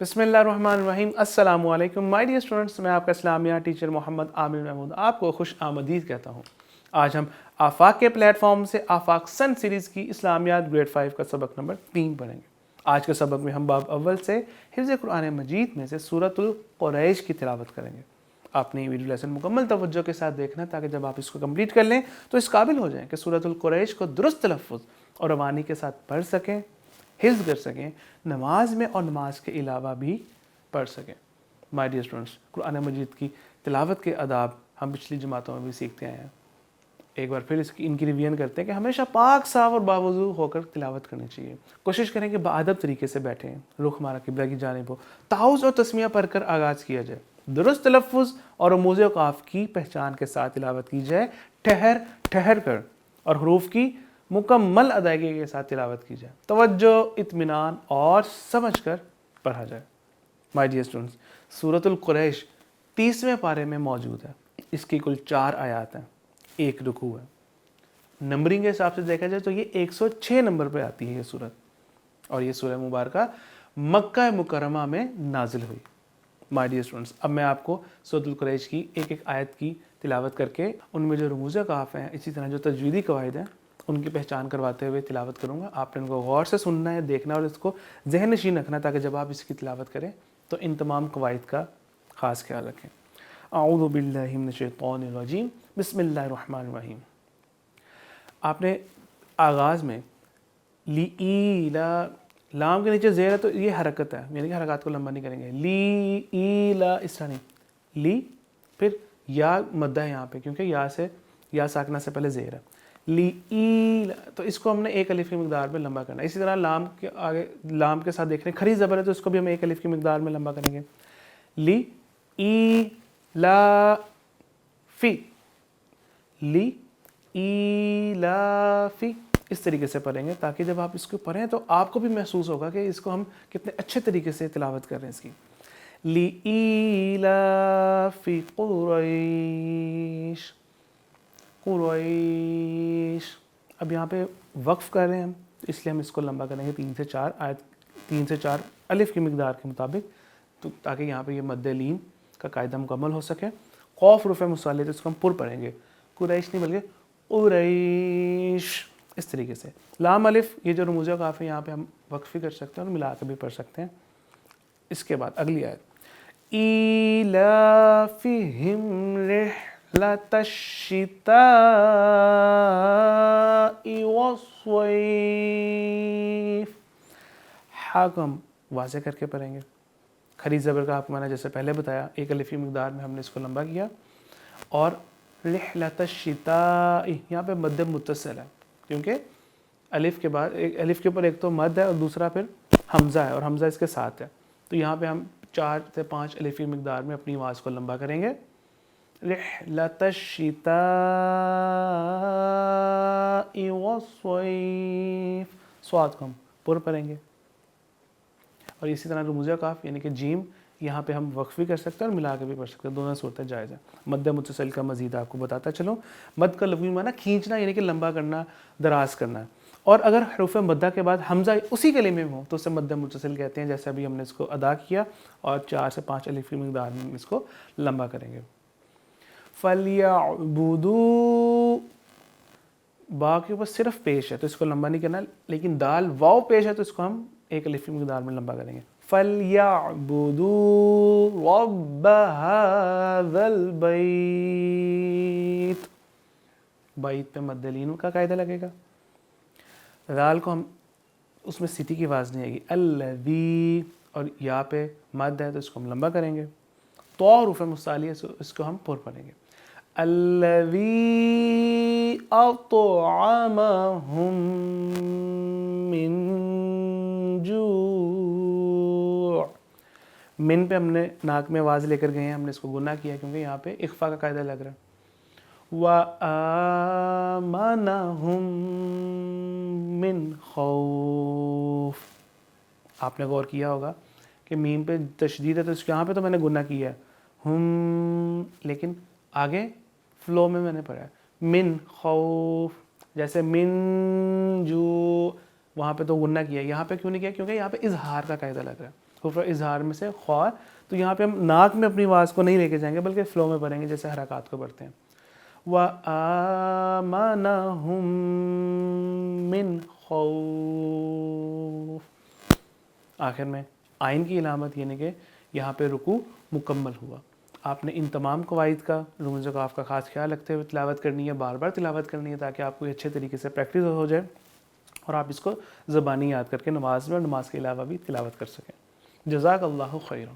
बिस्मिल्लाहिर्रहमानिर्रहीम। अस्सलामु अलैकुम माय डियर स्टूडेंट्स, मैं आपका इस्लामिया टीचर मोहम्मद आमिर महमूद आपको खुश आमदीद कहता हूँ। आज हम आफाक के प्लेटफॉर्म से आफाक सन सीरीज़ की इस्लामियात ग्रेड 5 का सबक नंबर 3 पढ़ेंगे। आज के सबक में हम बाब अव्वल से हिफ्ज़ कुरान मजीद में से सूरतुल कुरैश की तिलावत करेंगे। आपने ये वीडियो लेसन मुकम्मल तवज्जो के साथ देखना ताकि जब आप इसको कंप्लीट कर लें तो इस काबिल हो जाएं कि सूरतुल कुरैश को दुरुस्त तलफ़्फ़ुज़ और रवानी के साथ पढ़ सकें, हिफ्ज़ कर सकें, नमाज में और नमाज के अलावा भी पढ़ सकें। माय डियर स्टूडेंट्स, कुरान मजीद की तिलावत के आदाब हम पिछली जमातों में भी सीखते आए हैं। एक बार फिर इनकी रिवीजन करते हैं कि हमेशा पाक साफ और बावजू होकर तिलावत करनी चाहिए। कोशिश करें कि बाअदब तरीके से बैठें, रुख हमारा किबला की जानिब हो, ताउज़ और तस्मिया पढ़कर आगाज़ किया जाए, दुरुस्त तलफ़्फ़ुज़ और रमूज़ औक़ाफ़ की पहचान के साथ तिलावत की जाए, ठहर ठहर कर, और हरूफ की मुकम्मल अदायगी के साथ तिलावत की जाए, तवज्जो, इत्मीनान और समझ कर पढ़ा जाए। माय डियर स्टूडेंट्स, सूरतुल कुरैश 30वें पारे में मौजूद है। इसकी कुल 4 आयात हैं, 1 रुकू है। नंबरिंग के हिसाब से देखा जाए तो ये 106 नंबर पे आती है ये सूरत, और ये सूरह मुबारका मक्का मुकर्रमा में नाजिल हुई। माय डियर स्टूडेंट्स, अब मैं आपको सूरतुल कुरैश की एक एक आयत की तिलावत करके उनमें जो रमूज़ काफ़ हैं, इसी तरह जो तजवीदी कवायद हैं, उनकी पहचान करवाते हुए तिलावत करूँगा। आपने इनको गौर से सुनना है, देखना और इसको ज़हन नशीन रखना ताकि जब आप इसकी तिलावत करें तो इन तमाम कवायद का ख़ास ख्याल रखें। अऊज़ु बिल्लाहि मिनश शैतानिर रजीम, बिस्मिल्लाहिर्रहमानिर्रहीम। आपने आगाज़ में ली ई ला, लाम के नीचे ज़ेर है तो ये हरकत है, यानी कि हरकत को लंबा नहीं करेंगे। ली ई ला, इस तरह नहीं, ली फिर या मद्दा है यहाँ पे, क्योंकि या से या साकना से पहले ज़ेर है। ली ई ला, तो इसको हमने एक अलिफ की मिकदार में लंबा करना है। इसी तरह लाम के आगे लाम के साथ देख रहे हैं खरी ज़बर है तो इसको भी हम एक अलिफ की मिकदार में लंबा करेंगे। ली ई ला फी, ली ई ला फी, इस तरीके से पढ़ेंगे ताकि जब आप इसको पढ़ें तो आपको भी महसूस होगा कि इसको हम कितने अच्छे तरीके से तिलावत कर रहे हैं इसकी। ली ई ला फी कुरैश, कुरैश। अब यहाँ पे वक्फ कर रहे हैं हम, इसलिए हम इसको लंबा करेंगे 3 से 4 आयत, 3 से 4 अलिफ की मिकदार के मुताबिक, तो ताकि यहाँ पे ये मद्दे लीन का कायदा मुकम्मल हो सके। खौफ रुफ़े मुसल्ले तो इसको हम पुर पढ़ेंगे, कुरैश नहीं बल्कि उरैश, इस तरीके से। लाम अलिफ, ये जो रमूज़ काफ़ है यहाँ पे हम वक्फ़ी कर सकते हैं और मिला कर भी पढ़ सकते हैं। इसके बाद अगली आयत, ईलाफ़िहिम रिहलतश्शिताइ वस्सैफ़। हा को हम वाज़े करके पढ़ेंगे। खरी ज़बर का आपको मैंने जैसे पहले बताया, एक अलिफ की मिकदार में हमने इसको लंबा किया। और रिहलतश्शिताइ, यहाँ पे मद्द मुत्तसिल है, क्योंकि अलिफ के बाद एक अलिफ के ऊपर एक तो मद है और दूसरा फिर हमज़ा है, और हमज़ा इसके साथ है, तो यहाँ पे हम 4 से 5 अलिफ की मिकदार में अपनी आवाज़ को लंबा करेंगे। रिहलतश्शिताइ वस्सैफ़, स्वाद को हम पुर पढ़ेंगे। और इसी तरह रमूज़ काफ़ यानी कि जीम, यहाँ पे हम वक्फ़ भी कर सकते हैं और मिला के भी पढ़ सकते हैं, दोनों सूरतें जायज़ है। मद्द मुत्तसिल का मज़ीद आपको बताता चलो। मद का लफ्ज़ी माना खींचना, यानी कि लंबा करना, दराज करना। और अगर हरूफ़ मद्दा के बाद हमज़ा उसी कलीमे में हो तो उसे मद्द मुत्तसिल कहते हैं, जैसे अभी हमने इसको अदा किया, और 4 से 5 अलिफ की मिकदार में इसको लंबा करेंगे। फलियअबुदू, बा के ऊपर सिर्फ पेश है तो इसको लंबा नहीं करना, लेकिन दाल वाव पेश है तो इसको हम एक अलिफ की मिकदार में लंबा करेंगे। फलियअबुदू रब्ब हाज़ल बैत, बैत पे मद्द लीन का कायदा लगेगा। दाल को हम उसमें सिटी की आवाज़ नहीं आएगी। अल्लज़ी, और या पे मद है तो इसको हम लंबा करेंगे। तो रूफ़े मुस्तालिया इसको हम पुर पढ़ेंगे। अल्लज़ी अतअमहुम मिन जू', मिन पे हमने नाक में आवाज़ लेकर गए हैं, हमने इसको गुना किया क्योंकि यहाँ पे इख्फा का कायदा लग रहा है। व आमनहुम मिन खौफ, आपने गौर किया होगा कि मीम पे तशदीद है तो यहाँ पे तो मैंने गुना किया है हम, लेकिन आगे फ़्लो में मैंने पढ़ा है मिन खौफ, जैसे मिन जो वहाँ पे तो गुन्ना किया, यहाँ पे क्यों नहीं किया? क्योंकि यहाँ पे इजहार का कायदा लग रहा है। حروف اظہار میں سے خوا، تو یہاں پہ ہم ناک میں اپنی آواز کو نہیں لے کے جائیں گے بلکہ فلو میں پڑھیں گے جیسے حرکات کو پڑھتے ہیں. وَآمَنَهُم مِّن خَوْفٍ. آخر میں آئین کی علامت یعنی کہ یہاں پہ رکوع مکمل ہوا. آپ نے ان تمام قواعد کا رموز وقاف کا خاص خیال رکھتے ہوئے تلاوت کرنی ہے، بار بار تلاوت کرنی ہے تاکہ آپ کو اچھے طریقے سے پریکٹس ہو جائے اور آپ اس کو زبانی یاد کر کے نماز میں اور نماز کے علاوہ بھی تلاوت کر سکیں. جزاک اللہ خیرا.